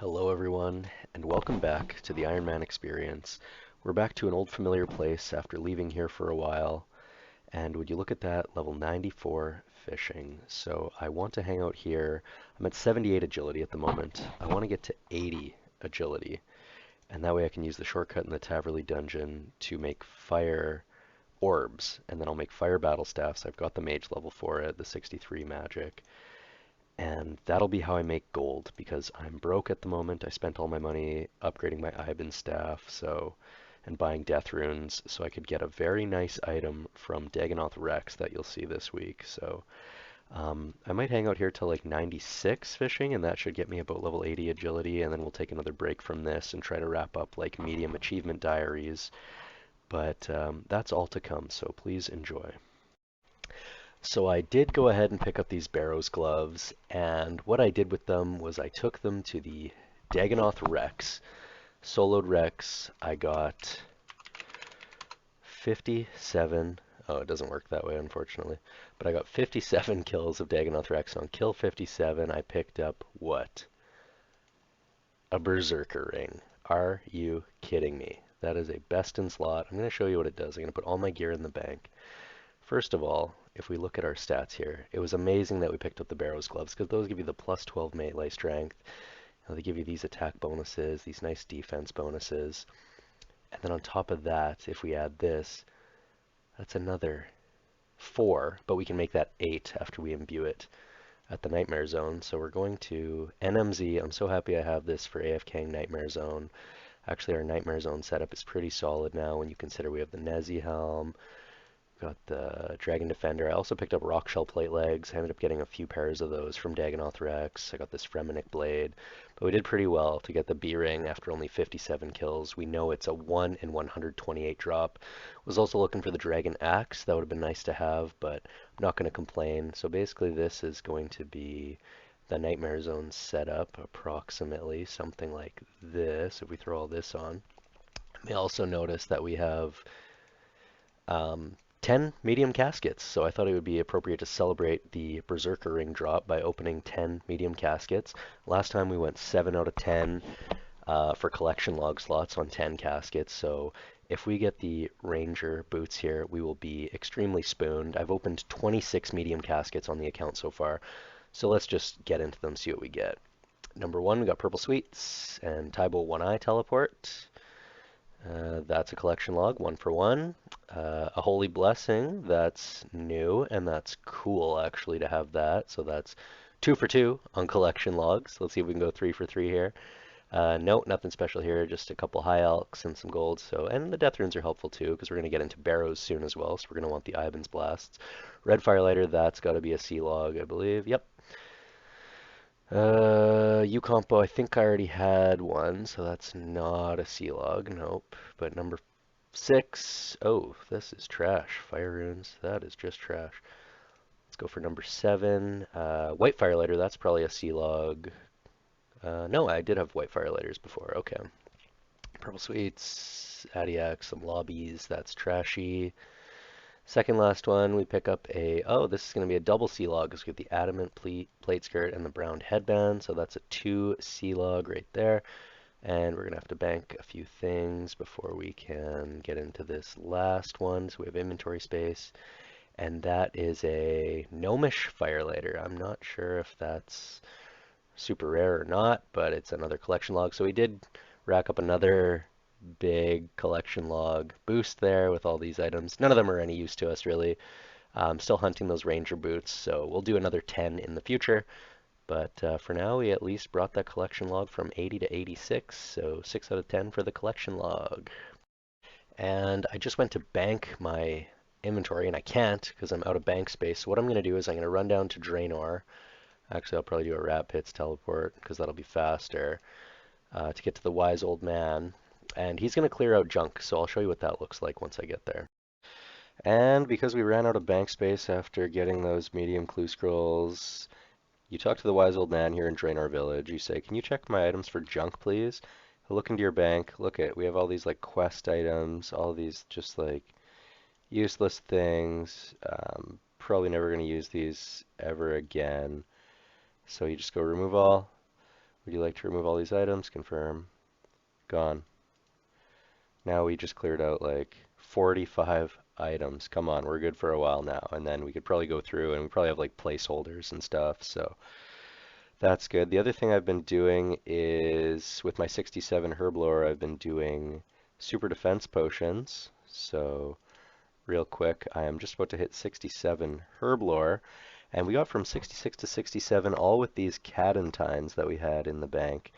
Hello everyone, and welcome back to the Iron Man Experience. We're back to an old familiar place after leaving here for a while, and would you look at that, level 94 fishing. So I want to hang out here. I'm at 78 agility at the moment. I want to get to 80 agility, and that way I can use the shortcut in the Taverley dungeon to make fire orbs, and then I'll make fire battle staffs. I've got the mage level for it, the 63 magic. And that'll be how I make gold because I'm broke at the moment. I spent all my money upgrading my Iban staff, and buying death runes, so I could get a very nice item from Dagonnoth Rex that you'll see this week. I might hang out here till like 96 fishing, and that should get me about level 80 agility, and then we'll take another break from this and try to wrap up like medium achievement diaries. But that's all to come, so please enjoy. So I did go ahead and pick up these Barrows gloves, and what I did with them was I took them to the Dagonnoth Rex. Soloed Rex, I got 57. Oh, it doesn't work that way, unfortunately. But I got 57 kills of Dagonnoth Rex. On kill 57, I picked up what? A Berserker ring. Are you kidding me? That is a best in slot. I'm going to show you what it does. I'm going to put all my gear in the bank. First of all, if we look at our stats here, it was amazing that we picked up the Barrows gloves because those give you the plus 12 melee strength. They give you these attack bonuses, these nice defense bonuses. And then on top of that, if we add this, that's another 4, but we can make that 8 after we imbue it at the Nightmare Zone. So we're going to NMZ. I'm so happy I have this for AFKing Nightmare Zone. Actually, our Nightmare Zone setup is pretty solid now when you consider we have the Nezi helm, got the Dragon Defender. I also picked up Rock Shell Plate Legs. I ended up getting a few pairs of those from Dagonnoth Rex. I got this Fremenic Blade. But we did pretty well to get the B-Ring after only 57 kills. We know it's a 1 in 128 drop. Was also looking for the Dragon Axe. That would have been nice to have, but I'm not going to complain. So basically this is going to be the Nightmare Zone setup, approximately something like this, if we throw all this on. You may also notice that we have um, 10 medium caskets, so I thought it would be appropriate to celebrate the Berserker Ring drop by opening 10 medium caskets. Last time we went 7 out of 10 for collection log slots on 10 caskets, so if we get the Ranger boots here, we will be extremely spooned. I've opened 26 medium caskets on the account so far, so let's just get into them, see what we get. Number 1, we got Purple Sweets and Taibo One Eye Teleport. That's a collection log, 1 for 1. A Holy Blessing, that's new, and that's cool actually to have that. So that's 2 for 2 on collection logs. Let's see if we can go 3 for 3 here. No, nothing special here, just a couple high elks and some gold. And the death runes are helpful too, because we're going to get into Barrows soon as well, so we're going to want the Ivan's Blasts. Red Firelighter, that's got to be a C log, I believe. Yep. U-Compo, I think I already had one, so that's not a C-Log, nope. But number 6, oh, this is trash. Fire runes, that is just trash. Let's go for number 7. White Firelighter, that's probably a C-Log. No, I did have White Firelighters before, okay. Purple Sweets, Adiac, some lobbies, that's trashy. Second last one, we pick up oh, this is going to be a double C-Log because we get the adamant plate skirt and the brown headband. So that's a 2 C-Log right there. And we're going to have to bank a few things before we can get into this last one. So we have inventory space. And that is a gnomish firelighter. I'm not sure if that's super rare or not, but it's another collection log. So we did rack up another big collection log boost there with all these items. None of them are any use to us really. Still hunting those ranger boots, so we'll do another 10 in the future. But for now, we at least brought that collection log from 80 to 86, so 6 out of 10 for the collection log. And I just went to bank my inventory, and I can't because I'm out of bank space. So what I'm going to do is I'm going to run down to Draenor. Actually, I'll probably do a Rat Pits teleport because that'll be faster to get to the Wise Old Man. And he's going to clear out junk, so I'll show you what that looks like once I get there. And because we ran out of bank space after getting those medium clue scrolls, you talk to the wise old man here in Draenor Village. You say, "Can you check my items for junk, please?" He'll look into your bank. Look at, we have all these like quest items, all these just like useless things. Probably never going to use these ever again. So you just go remove all. Would you like to remove all these items? Confirm. Gone. Now we just cleared out like 45 items. Come on, we're good for a while now. And then we could probably go through and we probably have like placeholders and stuff. So that's good. The other thing I've been doing is with my 67 Herblore, I've been doing super defense potions. So real quick, I am just about to hit 67 Herblore. And we got from 66 to 67 all with these Cadentines that we had in the bank.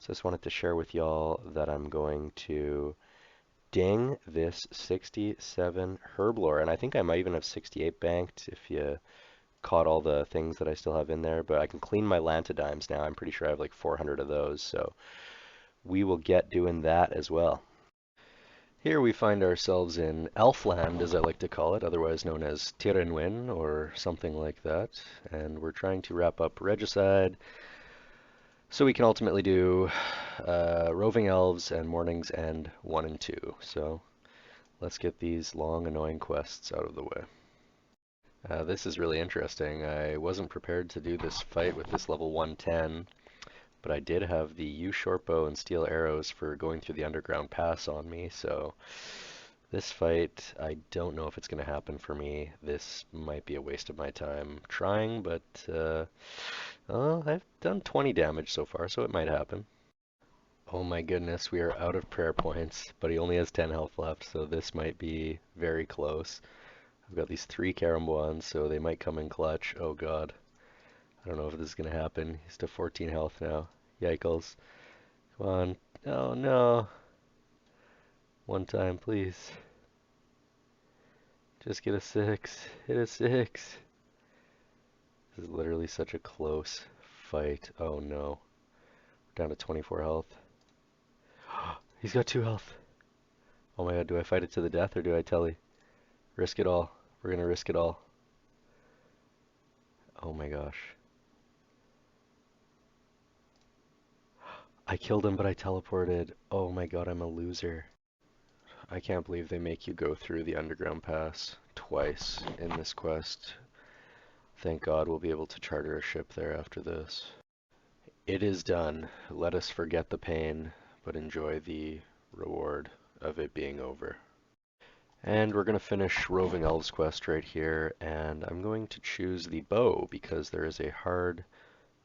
So I just wanted to share with y'all that I'm going to ding this 67 Herblore. And I think I might even have 68 banked if you caught all the things that I still have in there. But I can clean my Lantodimes now. I'm pretty sure I have like 400 of those. So we will get doing that as well. Here we find ourselves in Elfland, as I like to call it, otherwise known as Tirrenwyn or something like that. And we're trying to wrap up Regicide so we can ultimately do Roving Elves and Morning's End 1 and 2. So let's get these long, annoying quests out of the way. This is really interesting. I wasn't prepared to do this fight with this level 110, but I did have the U short bow and steel arrows for going through the underground pass on me, so this fight, I don't know if it's going to happen for me. This might be a waste of my time trying, but I've done 20 damage so far, so it might happen. Oh my goodness, we are out of prayer points, but he only has 10 health left, so this might be very close. I've got these 3 Karambwans, so they might come in clutch. Oh god. I don't know if this is going to happen. He's to 14 health now. Yikes. Come on. Oh no. One time, please. Just get a 6. Hit a 6. This is literally such a close fight. Oh no. We're down to 24 health. He's got 2 health. Oh my god, do I fight it to the death or do I telly? Risk it all. We're gonna risk it all. Oh my gosh. I killed him, but I teleported. Oh my god, I'm a loser. I can't believe they make you go through the underground pass twice in this quest. Thank God we'll be able to charter a ship there after this. It is done. Let us forget the pain, but enjoy the reward of it being over. And we're going to finish Roving Elves quest right here, and I'm going to choose the bow because there is a hard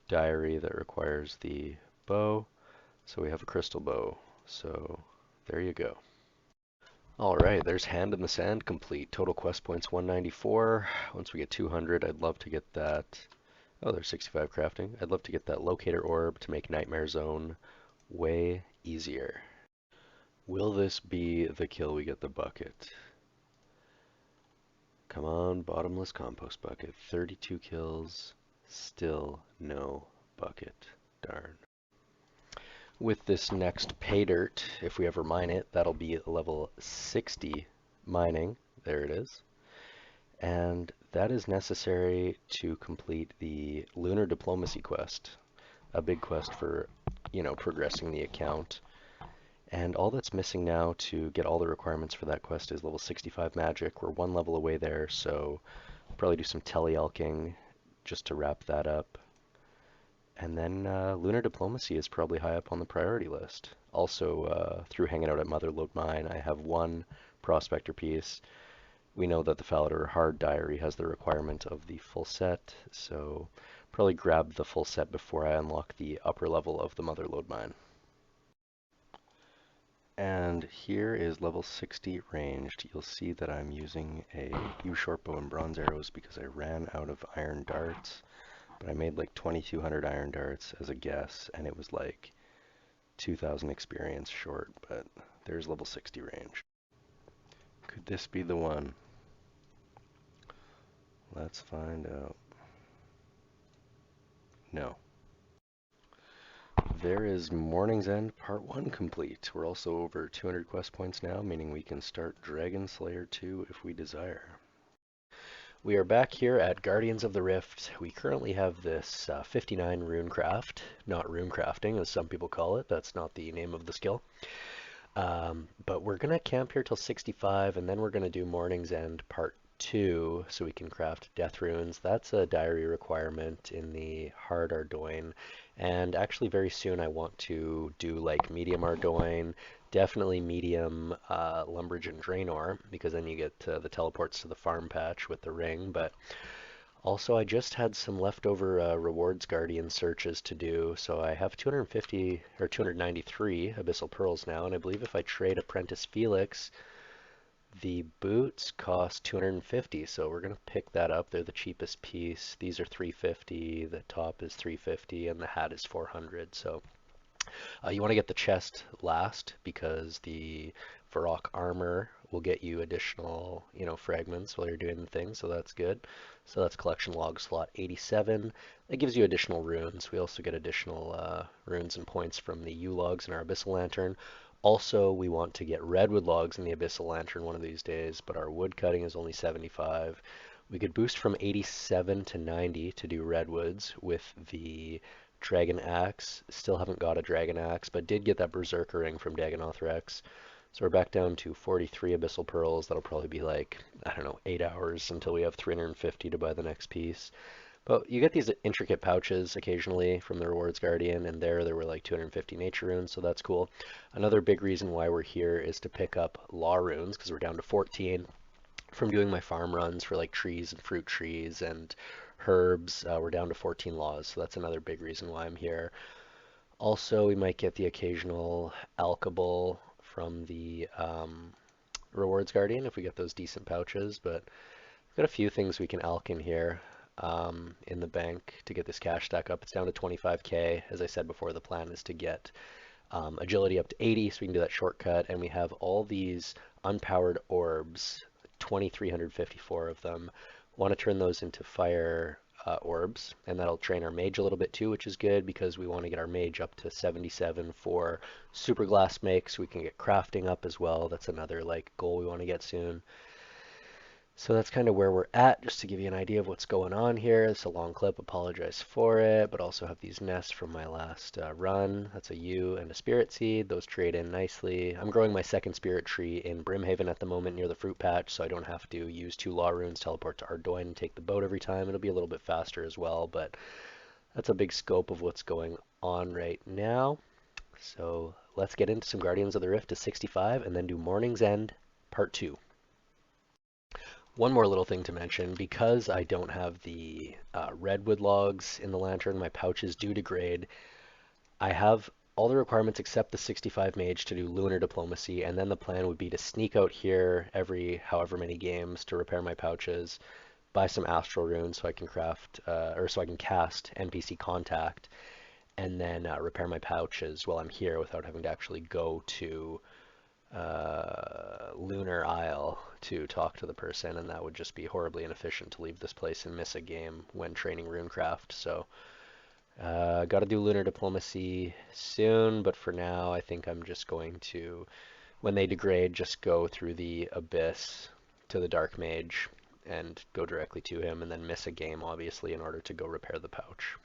diary that requires the bow. So we have a crystal bow. So there you go. Alright, there's Hand in the Sand complete. Total quest points 194. Once we get 200, I'd love to get that. Oh, there's 65 crafting. I'd love to get that Locator Orb to make Nightmare Zone way easier. Will this be the kill we get the bucket? Come on, bottomless compost bucket. 32 kills, still no bucket. Darn. With this next pay dirt, if we ever mine it, that'll be level 60 mining. There it is. And that is necessary to complete the Lunar Diplomacy quest, a big quest for, progressing the account. And all that's missing now to get all the requirements for that quest is level 65 magic. We're 1 level away there, so I'll probably do some telealching just to wrap that up. And then Lunar Diplomacy is probably high up on the priority list. Also, through hanging out at Motherlode Mine, I have 1 Prospector piece. We know that the Falador Hard Diary has the requirement of the full set, so probably grab the full set before I unlock the upper level of the Motherlode Mine. And here is level 60 ranged. You'll see that I'm using a U short bow and bronze arrows because I ran out of iron darts. But I made like 2200 iron darts as a guess, and it was like 2000 experience short, but there's level 60 range. Could this be the one? Let's find out. No. There is Morning's End Part 1 complete. We're also over 200 quest points now, meaning we can start Dragon Slayer 2 if we desire. We are back here at Guardians of the Rift. We currently have this 59 runecraft, not runecrafting as some people call it. That's not the name of the skill. But we're going to camp here till 65, and then we're going to do Morning's End Part 2, so we can craft death runes. That's a diary requirement in the hard Ardoin. And actually very soon I want to do like medium Ardoin, definitely medium Lumberage and Draenor, because then you get the teleports to the farm patch with the ring. But also I just had some leftover rewards guardian searches to do, so I have 250 or 293 abyssal pearls now, and I believe if I trade Apprentice Felix, the boots cost 250, so we're going to pick that up. They're the cheapest piece. These are 350, the top is 350, and the hat is 400. So you want to get the chest last because the Varrock armor will get you additional, fragments while you're doing the thing, so that's good. So that's collection log slot 87. It gives you additional runes. We also get additional runes and points from the U logs in our Abyssal Lantern. Also, we want to get redwood logs in the Abyssal Lantern one of these days, but our wood cutting is only 75. We could boost from 87 to 90 to do redwoods with the Dragon Axe. Still haven't got a Dragon Axe, but did get that Berserker ring from Dagonnoth Rex. So we're back down to 43 Abyssal Pearls. That'll probably be like, I don't know, 8 hours until we have 350 to buy the next piece. But you get these intricate pouches occasionally from the Rewards Guardian, and there were like 250 nature runes, so that's cool. Another big reason why we're here is to pick up law runes, because we're down to 14 from doing my farm runs for like trees and fruit trees and herbs. We're down to 14 laws, so that's another big reason why I'm here. Also, we might get the occasional alchable from the Rewards Guardian if we get those decent pouches, but we've got a few things we can alch in here in the bank to get this cash stack up. It's down to 25k. As I said before, the plan is to get agility up to 80 so we can do that shortcut, and we have all these unpowered orbs, 2,354 of them. Want to turn those into fire orbs, and that'll train our mage a little bit too, which is good because we want to get our mage up to 77 for super glass make so we can get crafting up as well. That's another like goal we want to get soon. So that's kind of where we're at, just to give you an idea of what's going on here. It's a long clip, apologize for it, but also have these nests from my last run. That's a yew and a spirit seed. Those trade in nicely. I'm growing my second spirit tree in Brimhaven at the moment near the fruit patch, so I don't have to use 2 law runes, teleport to Ardoin, and take the boat every time. It'll be a little bit faster as well, but that's a big scope of what's going on right now. So let's get into some Guardians of the Rift to 65 and then do Morning's End Part 2. One more little thing to mention, because I don't have the redwood logs in the lantern, my pouches do degrade. I have all the requirements except the 65 mage to do lunar diplomacy, and then the plan would be to sneak out here every however many games to repair my pouches, buy some astral runes so I can craft, or so I can cast NPC contact, and then repair my pouches while I'm here without having to actually go to Lunar Isle to talk to the person, and that would just be horribly inefficient to leave this place and miss a game when training runecraft. So got to do lunar diplomacy soon, but for now I think I'm just going to, when they degrade, just go through the abyss to the dark mage and go directly to him, and then miss a game obviously in order to go repair the pouch.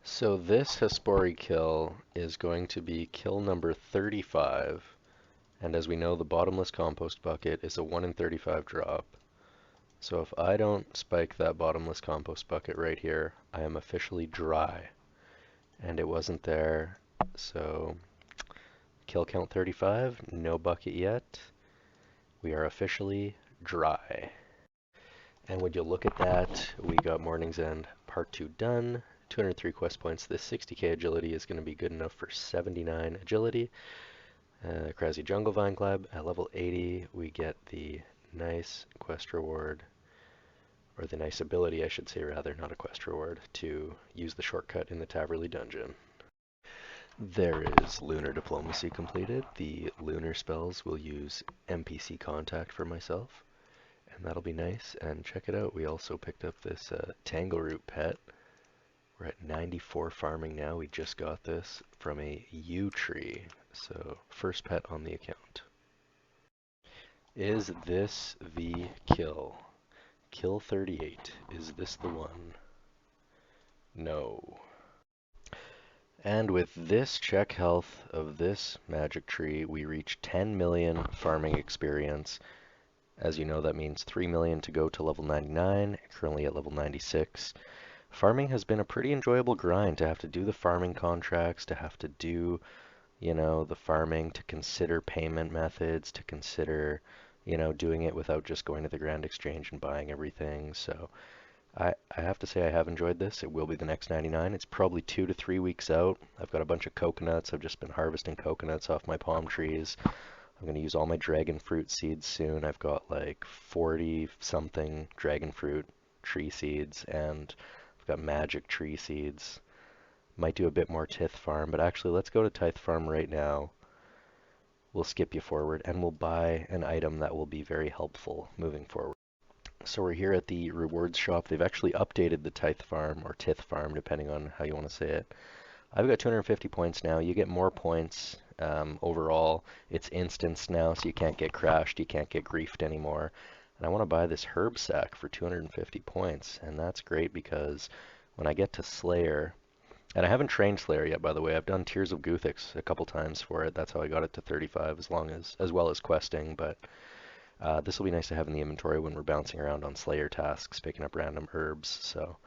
So this Hespori kill is going to be kill number 35. And as we know, the bottomless compost bucket is a 1 in 35 drop. So if I don't spike that bottomless compost bucket right here, I am officially dry. And it wasn't there, so kill count 35, no bucket yet. We are officially dry. And would you look at that, we got Morning's End Part 2 done. 203 quest points. This 60k agility is going to be good enough for 79 agility. Crazy Jungle Vine Club. At level 80, we get the nice quest reward, or the nice ability, I should say rather, not a quest reward, to use the shortcut in the Taverley dungeon. There is Lunar Diplomacy completed. The lunar spells will use NPC contact for myself, and that'll be nice. And check it out, we also picked up this Tangleroot pet. We're at 94 farming now. We just got this from a yew tree. So first pet on the account. Is this the kill? Kill 38. Is this the one? No. And with this check health of this magic tree, we reach 10 million farming experience. As you know, that means 3 million to go to level 99, currently at level 96. Farming has been a pretty enjoyable grind to have to do the farming contracts, to have to do, the farming, to consider payment methods, to consider, doing it without just going to the Grand Exchange and buying everything. So I have to say I have enjoyed this. It will be the next 99. It's probably 2 to 3 weeks out. I've got a bunch of coconuts. I've just been harvesting coconuts off my palm trees. I'm going to use all my dragon fruit seeds soon. I've got like 40 something dragon fruit tree seeds, and I've got magic tree seeds. Might do a bit more Tith farm, but actually let's go to Tith farm right now. We'll skip you forward and we'll buy an item that will be very helpful moving forward. So we're here at the rewards shop. They've actually updated the Tith farm, or Tith farm, depending on how you want to say it. I've got 250 points now. You get more points overall. It's instanced now, so you can't get crashed, you can't get griefed anymore. And I want to buy this herb sack for 250 points, and that's great because when I get to Slayer, and I haven't trained Slayer yet, by the way. I've done Tears of Guthix a couple times for it. That's how I got it to 35, as well as questing. But this will be nice to have in the inventory when we're bouncing around on Slayer tasks, picking up random herbs. So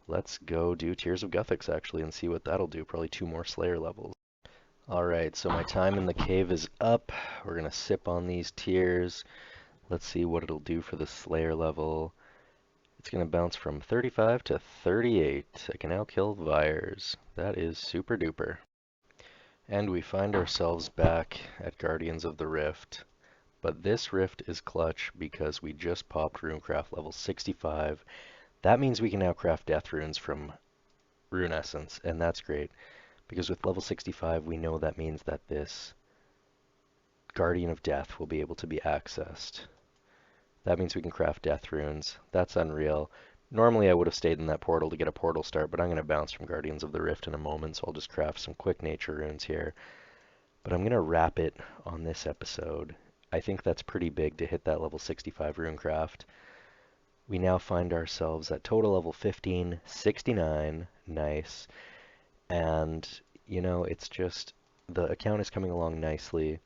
let's go do Tears of Guthix actually and see what that'll do. Probably 2 more Slayer levels. Alright, so my time in the cave is up. We're going to sip on these tears. Let's see what it'll do for the Slayer level. It's going to bounce from 35 to 38. I can now kill Vyres. That is super duper. And we find ourselves back at Guardians of the Rift. But this rift is clutch because we just popped Runecraft level 65. That means we can now craft death runes from Rune Essence, and that's great. Because with level 65, we know that means that this Guardian of Death will be able to be accessed. That means we can craft death runes. That's unreal. Normally I would have stayed in that portal to get a portal start, but I'm going to bounce from Guardians of the Rift in a moment, so I'll just craft some quick nature runes here. But I'm going to wrap it on this episode. I think that's pretty big to hit that level 65 runecraft. We now find ourselves at total level 1569. Nice. And, it's just, the account is coming along nicely.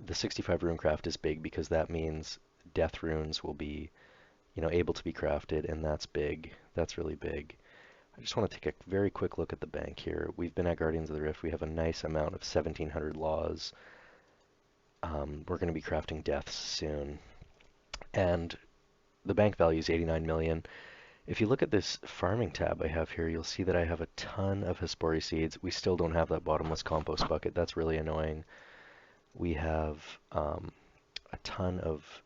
The 65 runecraft is big because that means death runes will be, able to be crafted, and that's big. That's really big. I just want to take a very quick look at the bank here. We've been at Guardians of the Rift. We have a nice amount of 1700 laws. We're going to be crafting deaths soon. And the bank value is 89 million. If you look at this farming tab I have here, you'll see that I have a ton of Hespori seeds. We still don't have that bottomless compost bucket. That's really annoying. We have a ton of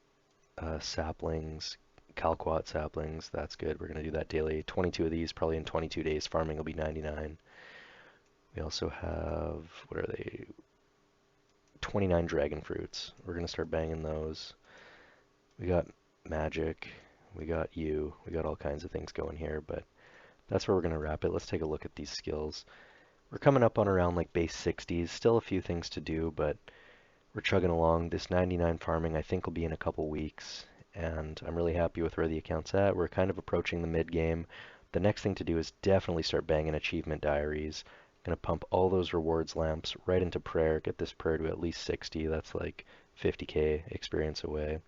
saplings, Calquat saplings. That's good. We're going to do that daily. 22 of these, probably in 22 days. Farming will be 99. We also have, what are they? 29 dragon fruits. We're going to start banging those. We got magic. We got you. We got all kinds of things going here, but that's where we're going to wrap it. Let's take a look at these skills. We're coming up on around like base 60s. Still a few things to do, but we're chugging along. This 99 farming I think will be in a couple weeks, and I'm really happy with where the account's at. We're kind of approaching the mid game. The next thing to do is definitely start banging achievement diaries. Gonna pump all those rewards lamps right into prayer, get this prayer to at least 60. That's like 50k experience away.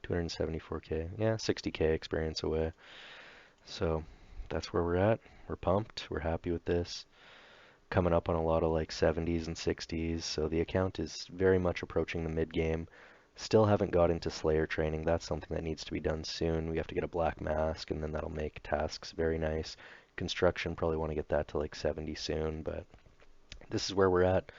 274k, yeah, 60k experience away. So that's where we're at. We're pumped. We're happy with this. Coming up on a lot of like 70s and 60s, so the account is very much approaching the mid game. Still haven't got into Slayer training. That's something that needs to be done soon. We have to get a black mask, and then that'll make tasks very nice. Construction, probably want to get that to like 70 soon, but this is where we're at.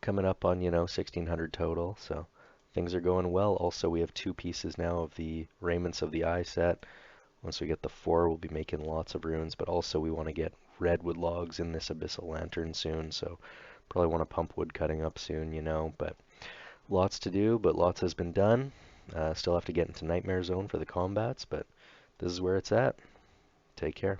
Coming up on, 1600 total, so things are going well. Also, we have 2 pieces now of the Raiments of the Eye set. Once we get the 4, we'll be making lots of runes, but also we want to get redwood logs in this Abyssal Lantern soon, so probably want to pump wood cutting up soon, but lots to do, but lots has been done. Still have to get into Nightmare Zone for the combats, but this is where it's at. Take care.